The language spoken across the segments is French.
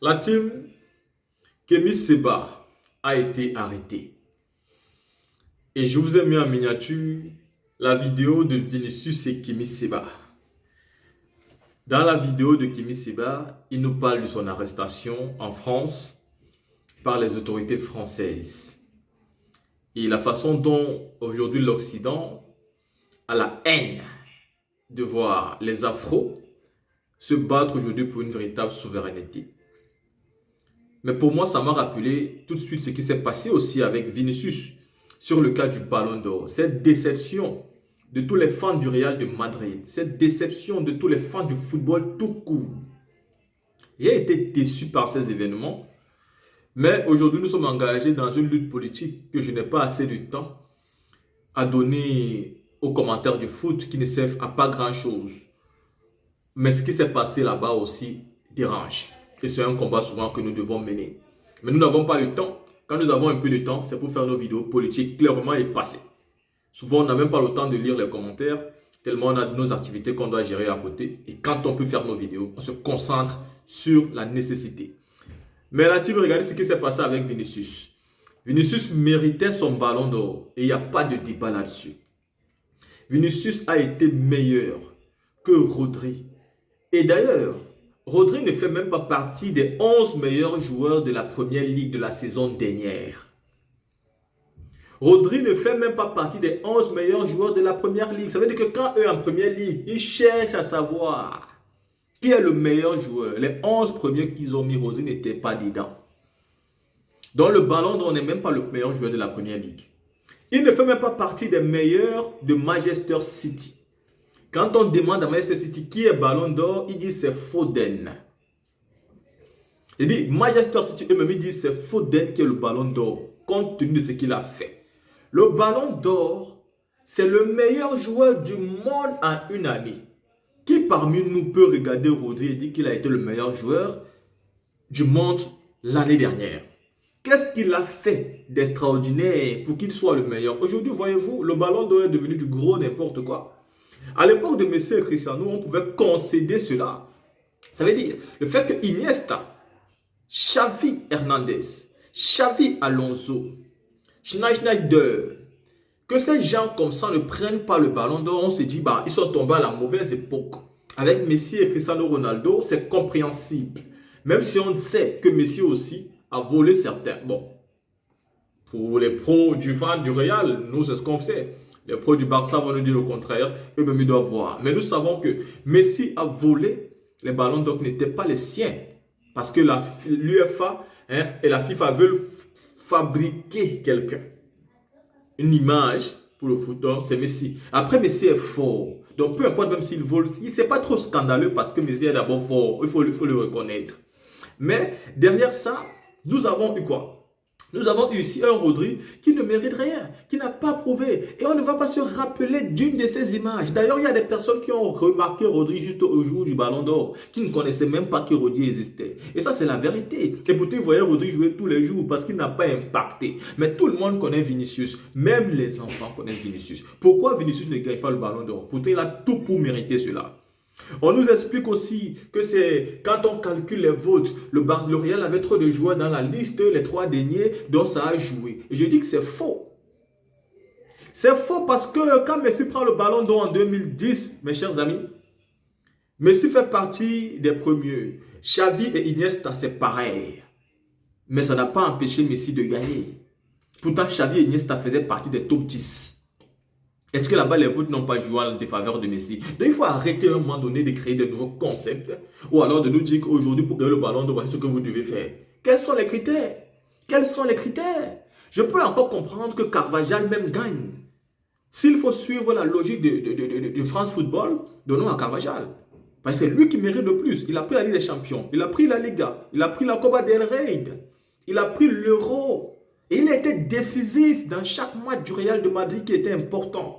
La team Kemi Seba a été arrêtée. Et je vous ai mis en miniature la vidéo de Vinicius et Kemi Seba. Dans la vidéo de Kemi Seba, il nous parle de son arrestation en France par les autorités françaises. Et la façon dont aujourd'hui l'Occident a la haine de voir les Afros se battre aujourd'hui pour une véritable souveraineté. Mais pour moi, ça m'a rappelé tout de suite ce qui s'est passé aussi avec Vinicius sur le cas du Ballon d'Or. Cette déception de tous les fans du Real de Madrid, cette déception de tous les fans du football tout court. J'ai été déçu par ces événements, mais aujourd'hui nous sommes engagés dans une lutte politique que je n'ai pas assez de temps à donner aux commentaires du foot qui ne servent à pas grand-chose. Mais ce qui s'est passé là-bas aussi dérange. Et c'est un combat souvent que nous devons mener. Mais nous n'avons pas le temps. Quand nous avons un peu de temps, c'est pour faire nos vidéos politiques clairement et passées. Souvent, on n'a même pas le temps de lire les commentaires, tellement on a nos activités qu'on doit gérer à côté. Et quand on peut faire nos vidéos, on se concentre sur la nécessité. Mais là, tu veux regarder ce qui s'est passé avec Vinicius. Vinicius méritait son ballon d'or et il n'y a pas de débat là-dessus. Vinicius a été meilleur que Rodri. Et d'ailleurs, Rodri ne fait même pas partie des 11 meilleurs joueurs de la première ligue de la saison dernière. Rodri ne fait même pas partie des 11 meilleurs joueurs de la première ligue. Ça veut dire que quand eux en première ligue, ils cherchent à savoir qui est le meilleur joueur. Les 11 premiers qu'ils ont mis, Rodri n'était pas dedans. Dans le ballon d'or, on n'est même pas le meilleur joueur de la première ligue. Il ne fait même pas partie des meilleurs de Manchester City. Quand on demande à Manchester City qui est ballon d'or, il dit c'est Foden. Il dit Manchester City eux-mêmes, ils disent c'est Foden qui est le ballon d'or, compte tenu de ce qu'il a fait. Le ballon d'or, c'est le meilleur joueur du monde en une année. Qui parmi nous peut regarder Rodri et dire qu'il a été le meilleur joueur du monde l'année dernière? Qu'est-ce qu'il a fait d'extraordinaire pour qu'il soit le meilleur? Aujourd'hui, voyez-vous, le ballon d'or est devenu du gros n'importe quoi. À l'époque de Messi et Cristiano, on pouvait concéder cela. Ça veut dire le fait que Iniesta, Xavi Hernandez, Xavi Alonso, Schneider, que ces gens comme ça ne prennent pas le ballon d'or, on se dit, bah, ils sont tombés à la mauvaise époque. Avec Messi et Cristiano Ronaldo, c'est compréhensible. Même si on sait que Messi aussi a volé certains. Bon, pour les pros du fan du Real, nous, c'est ce qu'on sait. Les pros du Barça vont nous dire le contraire. Eux-mêmes, ils doivent voir. Mais nous savons que Messi a volé les ballons d'or qui n'étaient pas les siens. Parce que l'UEFA et la FIFA veulent fabriquer quelqu'un. Une image pour le foot, c'est Messi. Après, Messi est fort. Donc, peu importe même s'il vole, ce n'est pas trop scandaleux parce que Messi est d'abord fort. Il faut le reconnaître. Mais derrière ça, nous avons eu quoi? Nous avons eu ici un Rodri qui ne mérite rien, qui n'a pas prouvé. Et on ne va pas se rappeler d'une de ces images. D'ailleurs, il y a des personnes qui ont remarqué Rodri juste au jour du Ballon d'Or, qui ne connaissaient même pas que Rodri existait. Et ça, c'est la vérité. Et pourtant, vous voyez Rodri jouer tous les jours parce qu'il n'a pas impacté. Mais tout le monde connaît Vinicius. Même les enfants connaissent Vinicius. Pourquoi Vinicius ne gagne pas le Ballon d'Or? Pourtant, il a tout pour mériter cela. On nous explique aussi que c'est quand on calcule les votes, le Real avait trop de joueurs dans la liste, les 3 derniers, dont ça a joué. Et je dis que c'est faux. C'est faux parce que quand Messi prend le ballon d'or en 2010, mes chers amis, Messi fait partie des premiers. Xavi et Iniesta, c'est pareil. Mais ça n'a pas empêché Messi de gagner. Pourtant, Xavi et Iniesta faisaient partie des top 10. Est-ce que là-bas, les votes n'ont pas joué en défaveur de Messi? Donc, il faut arrêter à un moment donné de créer de nouveaux concepts. Ou alors de nous dire qu'aujourd'hui, pour gagner le ballon d'or, voici ce que vous devez faire. Quels sont les critères? Quels sont les critères? Je peux encore comprendre que Carvajal même gagne. S'il faut suivre la logique de France Football, donnons à Carvajal. Parce que c'est lui qui mérite le plus. Il a pris la Ligue des Champions. Il a pris la Liga. Il a pris la Copa del Rey. Il a pris l'Euro. Et il a été décisif dans chaque match du Real de Madrid qui était important.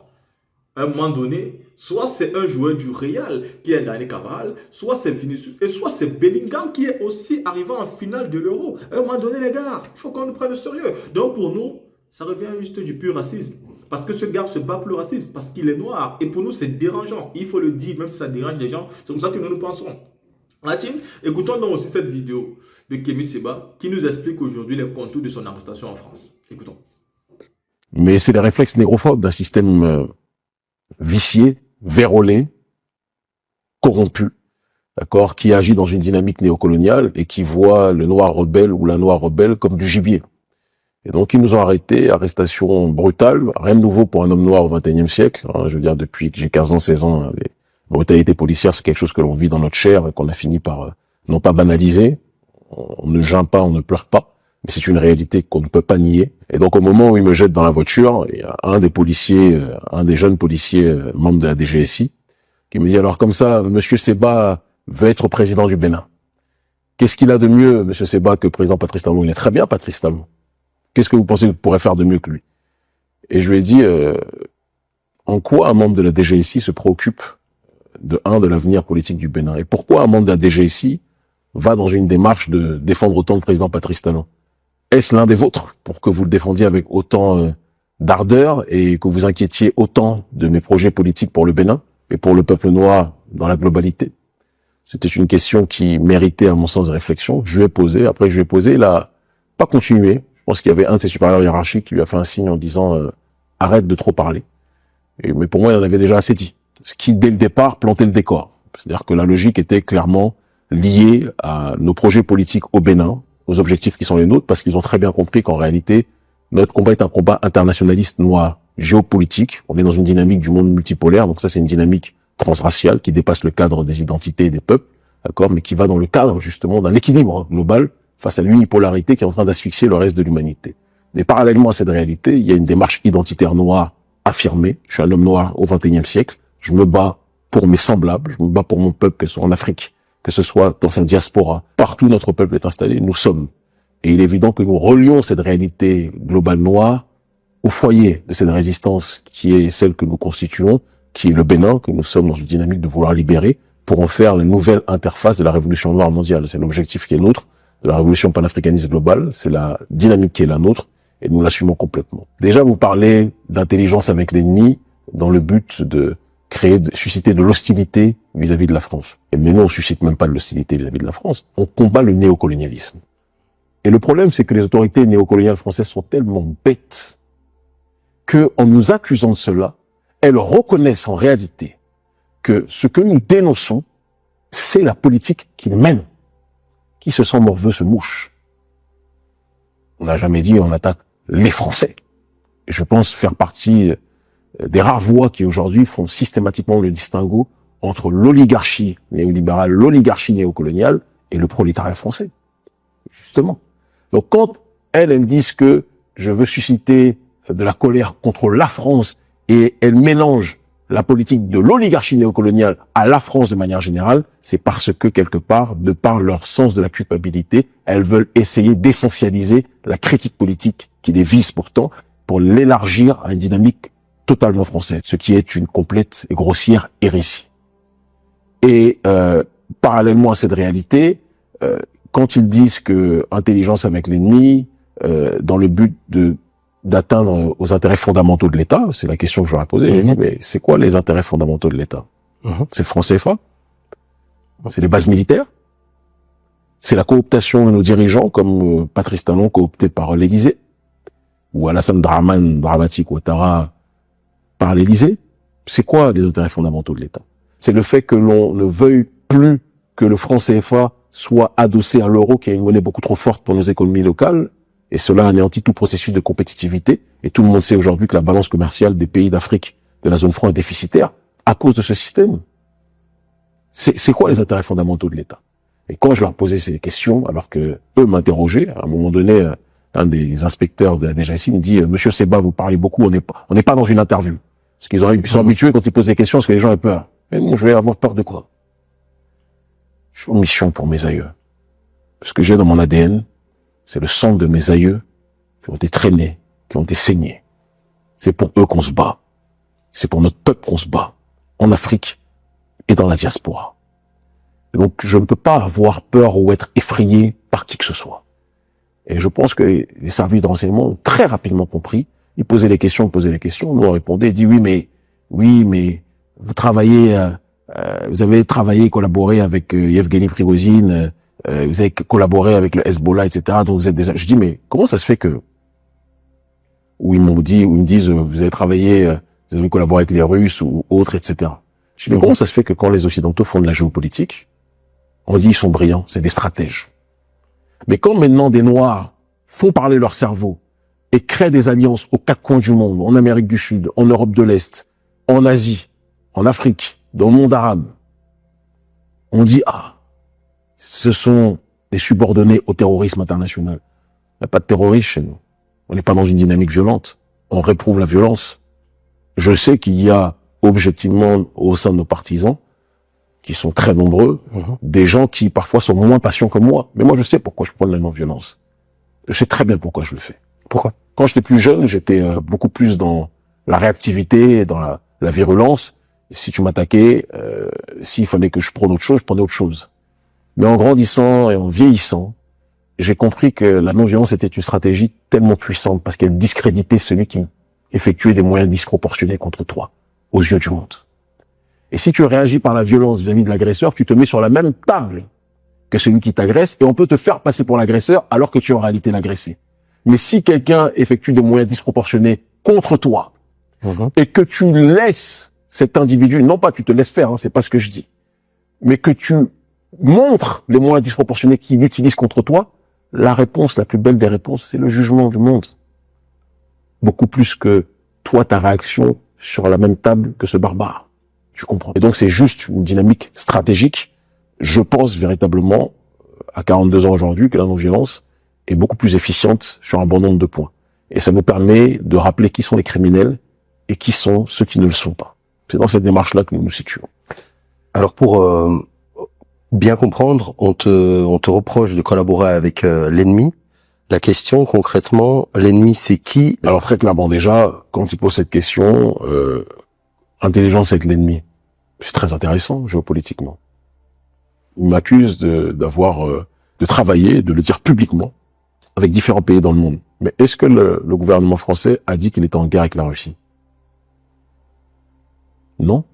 À un moment donné, soit c'est un joueur du Real qui est Dani Carvajal, soit c'est Vinicius, et soit c'est Bellingham qui est aussi arrivé en finale de l'Euro. À un moment donné, les gars, il faut qu'on nous prenne au sérieux. Donc pour nous, ça revient juste du pur racisme. Parce que ce gars se bat pour le racisme, parce qu'il est noir. Et pour nous, c'est dérangeant. Il faut le dire, même si ça dérange les gens. C'est comme ça que nous pensons. Tim, écoutons donc aussi cette vidéo de Kémy Séba qui nous explique aujourd'hui les contours de son arrestation en France. Écoutons. Mais c'est les réflexes négrophobes d'un système vicié, vérolé, corrompu, d'accord, qui agit dans une dynamique néocoloniale et qui voit le noir rebelle ou la noire rebelle comme du gibier. Et donc, ils nous ont arrêtés, arrestation brutale, rien de nouveau pour un homme noir au XXIe siècle. Hein, je veux dire, depuis que j'ai 15 ans, 16 ans, les brutalités policières, c'est quelque chose que l'on vit dans notre chair et qu'on a fini par, non pas banaliser, on ne geint pas, on ne pleure pas, mais c'est une réalité qu'on ne peut pas nier. Et donc, au moment où ils me jettent dans la voiture, il y a un des policiers, un des jeunes policiers, membres de la DGSI, qui me dit, alors comme ça, Monsieur Séba veut être président du Bénin. Qu'est-ce qu'il a de mieux, Monsieur Séba, que président Patrice Talon? Il est très bien, Patrice Talon. Qu'est-ce que vous pensez qu'il pourrait faire de mieux que lui? Et je lui ai dit, en quoi un membre de la DGSI se préoccupe de l'avenir politique du Bénin? Et pourquoi un membre de la DGSI va dans une démarche de défendre autant le président Patrice Talon? Est-ce l'un des vôtres pour que vous le défendiez avec autant d'ardeur et que vous inquiétiez autant de mes projets politiques pour le Bénin et pour le peuple noir dans la globalité? C'était une question qui méritait, à mon sens, de réflexion. Je lui ai posé. Après, je lui ai posé. Il a pas continué. Je pense qu'il y avait un de ses supérieurs hiérarchiques qui lui a fait un signe en disant arrête de trop parler. Mais pour moi, il en avait déjà assez dit. Ce qui, dès le départ, plantait le décor. C'est-à-dire que la logique était clairement liée à nos projets politiques au Bénin, aux objectifs qui sont les nôtres, parce qu'ils ont très bien compris qu'en réalité, notre combat est un combat internationaliste noir, géopolitique. On est dans une dynamique du monde multipolaire, donc ça, c'est une dynamique transraciale qui dépasse le cadre des identités et des peuples, d'accord, mais qui va dans le cadre, justement, d'un équilibre global face à l'unipolarité qui est en train d'asphyxier le reste de l'humanité. Mais parallèlement à cette réalité, il y a une démarche identitaire noire affirmée. Je suis un homme noir au XXIe siècle. Je me bats pour mes semblables. Je me bats pour mon peuple, que ce soit en Afrique, que ce soit dans sa diaspora. Partout où notre peuple est installé, nous sommes. Et il est évident que nous relions cette réalité globale noire au foyer de cette résistance qui est celle que nous constituons, qui est le Bénin, que nous sommes dans une dynamique de vouloir libérer pour en faire la nouvelle interface de la révolution noire mondiale. C'est l'objectif qui est nôtre, de la révolution panafricaniste globale, c'est la dynamique qui est la nôtre, et nous l'assumons complètement. Déjà, vous parlez d'intelligence avec l'ennemi dans le but de susciter de l'hostilité vis-à-vis de la France. Mais nous, on suscite même pas de l'hostilité vis-à-vis de la France. On combat le néocolonialisme. Et le problème, c'est que les autorités néocoloniales françaises sont tellement bêtes que, en nous accusant de cela, elles reconnaissent en réalité que ce que nous dénonçons, c'est la politique qu'ils mènent. Qui se sent morveux se mouche. On n'a jamais dit on attaque les Français. Je pense faire partie des rares voix qui aujourd'hui font systématiquement le distinguo entre l'oligarchie néolibérale, l'oligarchie néocoloniale et le prolétariat français. Justement. Donc quand elles disent que je veux susciter de la colère contre la France et elles mélangent la politique de l'oligarchie néocoloniale à la France de manière générale, c'est parce que, quelque part, de par leur sens de la culpabilité, elles veulent essayer d'essentialiser la critique politique qui les vise pourtant pour l'élargir à une dynamique totalement française, ce qui est une complète et grossière hérésie. Et parallèlement à cette réalité, quand ils disent que intelligence avec l'ennemi, dans le but d'atteindre aux intérêts fondamentaux de l'État, c'est la question que je leur ai posée. J'ai dit, mais c'est quoi les intérêts fondamentaux de l'État? C'est le franc CFA? C'est les bases militaires? C'est la cooptation de nos dirigeants, comme Patrice Talon coopté par l'Élysée? Ou Alassane Dramati Ouattara par l'Élysée? C'est quoi les intérêts fondamentaux de l'État? C'est le fait que l'on ne veuille plus que le franc CFA soit adossé à l'euro, qui est une monnaie beaucoup trop forte pour nos économies locales, et cela anéantit tout processus de compétitivité. Et tout le monde sait aujourd'hui que la balance commerciale des pays d'Afrique, de la zone franc, est déficitaire à cause de ce système. C'est quoi les intérêts fondamentaux de l'État? Et quand je leur posais ces questions, alors que eux m'interrogeaient, à un moment donné, un des inspecteurs de la DGSI me dit, Monsieur Séba, vous parlez beaucoup, on n'est pas dans une interview. Parce qu'ils sont habitués quand ils posent des questions, parce que les gens aient peur. Mais non, je vais avoir peur de quoi? Je suis en mission pour mes aïeux. Ce que j'ai dans mon ADN, c'est le sang de mes aïeux qui ont été traînés, qui ont été saignés. C'est pour eux qu'on se bat. C'est pour notre peuple qu'on se bat. En Afrique et dans la diaspora. Et donc, je ne peux pas avoir peur ou être effrayé par qui que ce soit. Et je pense que les services de renseignement ont très rapidement compris. Ils posaient les questions, nous on répondait, ils disaient oui, mais, vous travaillez vous avez travaillé, collaboré avec Yevgeny Prigozhin, vous avez collaboré avec le Hezbollah, etc. Donc vous êtes des... Je dis, mais comment ça se fait que... Ou ils me disent, vous avez travaillé, vous avez collaboré avec les Russes ou autres, etc. Je dis, mais comment ça se fait que quand les Occidentaux font de la géopolitique, on dit ils sont brillants, c'est des stratèges. Mais quand maintenant des Noirs font parler leur cerveau et créent des alliances aux quatre coins du monde, en Amérique du Sud, en Europe de l'Est, en Asie, en Afrique, dans le monde arabe, on dit, ah, ce sont des subordonnés au terrorisme international. Il n'y a pas de terrorisme chez nous. On n'est pas dans une dynamique violente. On réprouve la violence. Je sais qu'il y a objectivement au sein de nos partisans, qui sont très nombreux, des gens qui parfois sont moins patients que moi. Mais moi, je sais pourquoi je prends la non-violence. Je sais très bien pourquoi je le fais. Pourquoi? Quand j'étais plus jeune, j'étais beaucoup plus dans la réactivité, dans la virulence. Si tu m'attaquais, s'il fallait que je prenne autre chose, je prenais autre chose. Mais en grandissant et en vieillissant, j'ai compris que la non-violence était une stratégie tellement puissante parce qu'elle discréditait celui qui effectuait des moyens disproportionnés contre toi, aux yeux du monde. Et si tu réagis par la violence vis-à-vis de l'agresseur, tu te mets sur la même table que celui qui t'agresse et on peut te faire passer pour l'agresseur alors que tu es en réalité l'agressé. Mais si quelqu'un effectue des moyens disproportionnés contre toi et que tu laisses cet individu, non pas tu te laisses faire, hein, c'est pas ce que je dis, mais que tu montres les moyens disproportionnés qu'il utilise contre toi, la réponse, la plus belle des réponses, c'est le jugement du monde. Beaucoup plus que toi, ta réaction sur la même table que ce barbare. Tu comprends? Et donc, c'est juste une dynamique stratégique. Je pense véritablement, à 42 ans aujourd'hui, que la non-violence est beaucoup plus efficiente sur un bon nombre de points. Et ça nous permet de rappeler qui sont les criminels et qui sont ceux qui ne le sont pas. C'est dans cette démarche-là que nous nous situons. Alors pour bien comprendre, on te reproche de collaborer avec l'ennemi. La question concrètement, l'ennemi c'est qui? Alors très clairement déjà, quand il pose cette question, intelligence avec l'ennemi, c'est très intéressant géopolitiquement. Il m'accuse de travailler, de le dire publiquement, avec différents pays dans le monde. Mais est-ce que le gouvernement français a dit qu'il était en guerre avec la Russie? Non.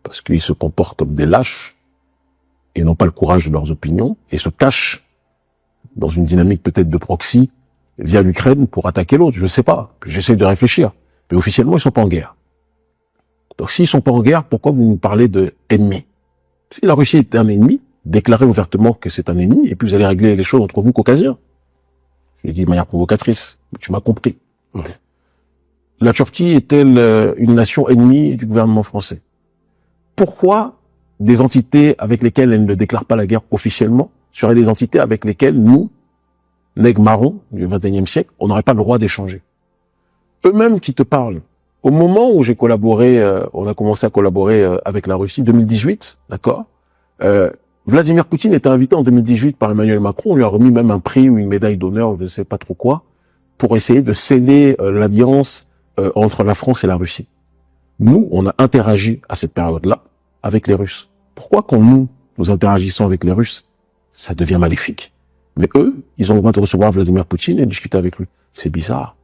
Parce qu'ils se comportent comme des lâches et n'ont pas le courage de leurs opinions et se cachent dans une dynamique peut-être de proxy via l'Ukraine pour attaquer l'autre. Je ne sais pas. J'essaie de réfléchir. Mais officiellement, ils sont pas en guerre. Donc s'ils sont pas en guerre, pourquoi vous nous parlez de ennemis? Si la Russie était un ennemi, déclarez ouvertement que c'est un ennemi et puis vous allez régler les choses entre vous caucasiens. Je l'ai dit de manière provocatrice, mais tu m'as compris. La Turquie est-elle une nation ennemie du gouvernement français? Pourquoi des entités avec lesquelles elle ne déclare pas la guerre officiellement seraient des entités avec lesquelles nous, nègres marrons du XXIe siècle, on n'aurait pas le droit d'échanger? Eux-mêmes qui te parlent. Au moment où j'ai collaboré, on a commencé à collaborer avec la Russie, 2018, d'accord, Vladimir Poutine était invité en 2018 par Emmanuel Macron, on lui a remis même un prix ou une médaille d'honneur, je ne sais pas trop quoi, pour essayer de sceller l'alliance entre la France et la Russie. Nous, on a interagi à cette période-là avec les Russes. Pourquoi quand nous interagissons avec les Russes, ça devient maléfique? Mais eux, ils ont le droit de recevoir Vladimir Poutine et discuter avec lui. C'est bizarre.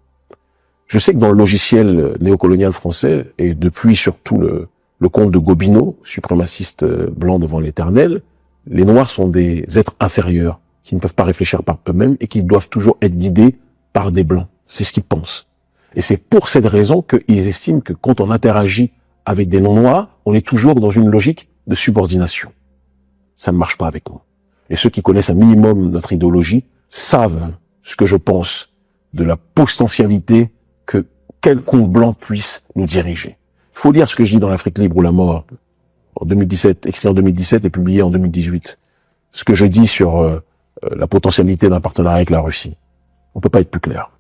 Je sais que dans le logiciel néocolonial français, et depuis surtout le conte de Gobineau, suprémaciste blanc devant l'éternel, les Noirs sont des êtres inférieurs, qui ne peuvent pas réfléchir par eux-mêmes et qui doivent toujours être guidés par des Blancs. C'est ce qu'ils pensent. Et c'est pour cette raison qu'ils estiment que quand on interagit avec des non-noirs, on est toujours dans une logique de subordination. Ça ne marche pas avec nous. Et ceux qui connaissent un minimum notre idéologie savent ce que je pense de la potentialité que quelconque blanc puisse nous diriger. Il faut lire ce que je dis dans l'Afrique libre ou la mort, en 2017, écrit en 2017 et publié en 2018. Ce que je dis sur la potentialité d'un partenariat avec la Russie. On peut pas être plus clair.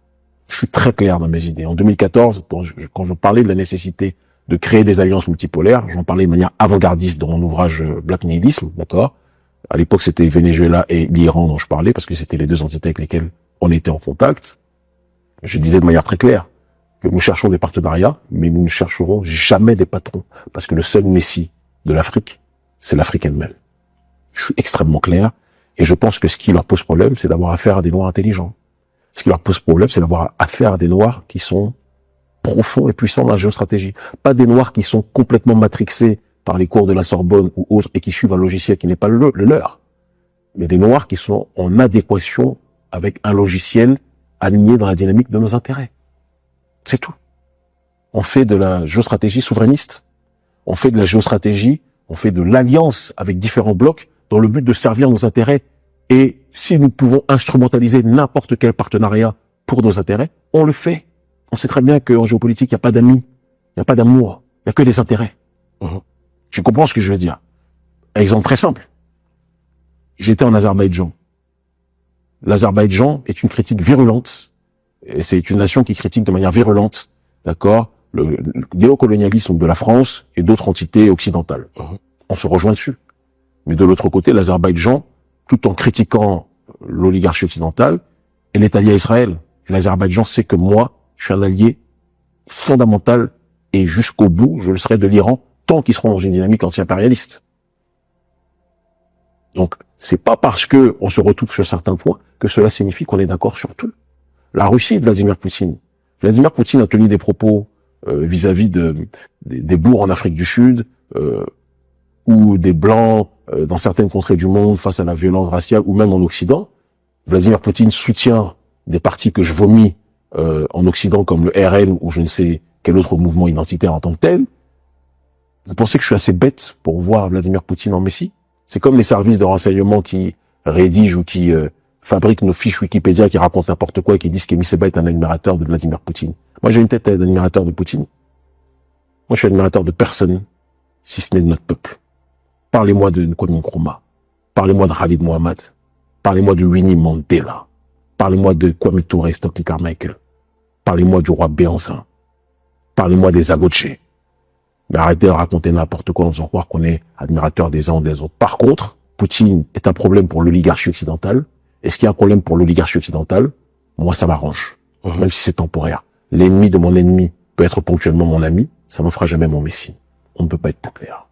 Je suis très clair dans mes idées. En 2014, quand je parlais de la nécessité de créer des alliances multipolaires, j'en parlais de manière avant-gardiste dans mon ouvrage Black Nihilisme, d'accord? À l'époque, c'était Venezuela et l'Iran dont je parlais, parce que c'était les deux entités avec lesquelles on était en contact. Je disais de manière très claire que nous cherchons des partenariats, mais nous ne chercherons jamais des patrons, parce que le seul messie de l'Afrique, c'est l'Afrique elle-même. Je suis extrêmement clair, et je pense que ce qui leur pose problème, c'est d'avoir affaire à des Noirs intelligents. Ce qui leur pose problème, c'est d'avoir affaire à des Noirs qui sont profonds et puissants dans la géostratégie. Pas des Noirs qui sont complètement matrixés par les cours de la Sorbonne ou autres et qui suivent un logiciel qui n'est pas le leur, mais des Noirs qui sont en adéquation avec un logiciel aligné dans la dynamique de nos intérêts. C'est tout. On fait de la géostratégie souverainiste, on fait de la géostratégie, on fait de l'alliance avec différents blocs dans le but de servir nos intérêts. Et si nous pouvons instrumentaliser n'importe quel partenariat pour nos intérêts, on le fait. On sait très bien qu'en géopolitique, il n'y a pas d'amis, il n'y a pas d'amour, il n'y a que des intérêts. Tu comprends ce que je veux dire? Exemple très simple. J'étais en Azerbaïdjan. L'Azerbaïdjan est une critique virulente, et c'est une nation qui critique de manière virulente, d'accord, le néocolonialisme de la France et d'autres entités occidentales. On se rejoint dessus. Mais de l'autre côté, l'Azerbaïdjan, tout en critiquant l'oligarchie occidentale, elle est alliée à Israël. Et l'Azerbaïdjan sait que moi, je suis un allié fondamental et jusqu'au bout, je le serai de l'Iran tant qu'ils seront dans une dynamique anti-impérialiste. Donc, c'est pas parce que on se retrouve sur certains points que cela signifie qu'on est d'accord sur tout. La Russie, Vladimir Poutine. Vladimir Poutine a tenu des propos vis-à-vis des bourgs en Afrique du Sud, ou des blancs dans certaines contrées du monde face à la violence raciale, ou même en Occident. Vladimir Poutine soutient des partis que je vomis en Occident, comme le RN ou je ne sais quel autre mouvement identitaire en tant que tel. Vous pensez que je suis assez bête pour voir Vladimir Poutine en Messie? C'est comme les services de renseignement qui rédigent ou qui fabriquent nos fiches Wikipédia, qui racontent n'importe quoi et qui disent qu'Emi Seba est un admirateur de Vladimir Poutine. Moi, j'ai une tête d'admirateur de Poutine. Moi, je suis admirateur de personne, si ce n'est de notre peuple. Parlez-moi de Kwame Nkrumah. Parlez-moi de Khalid Mohammed. Parlez-moi de Winnie Mandela. Parlez-moi de Kwame Touré, Stokely Carmichael. Parlez-moi du roi Béanzin. Parlez-moi des Agoche. Mais arrêtez de raconter n'importe quoi en faisant croire qu'on est admirateur des uns ou des autres. Par contre, Poutine est un problème pour l'oligarchie occidentale. Est-ce qu'il y a un problème pour l'oligarchie occidentale? Moi, ça m'arrange. Même si c'est temporaire. L'ennemi de mon ennemi peut être ponctuellement mon ami. Ça ne me fera jamais mon messie. On ne peut pas être plus clair.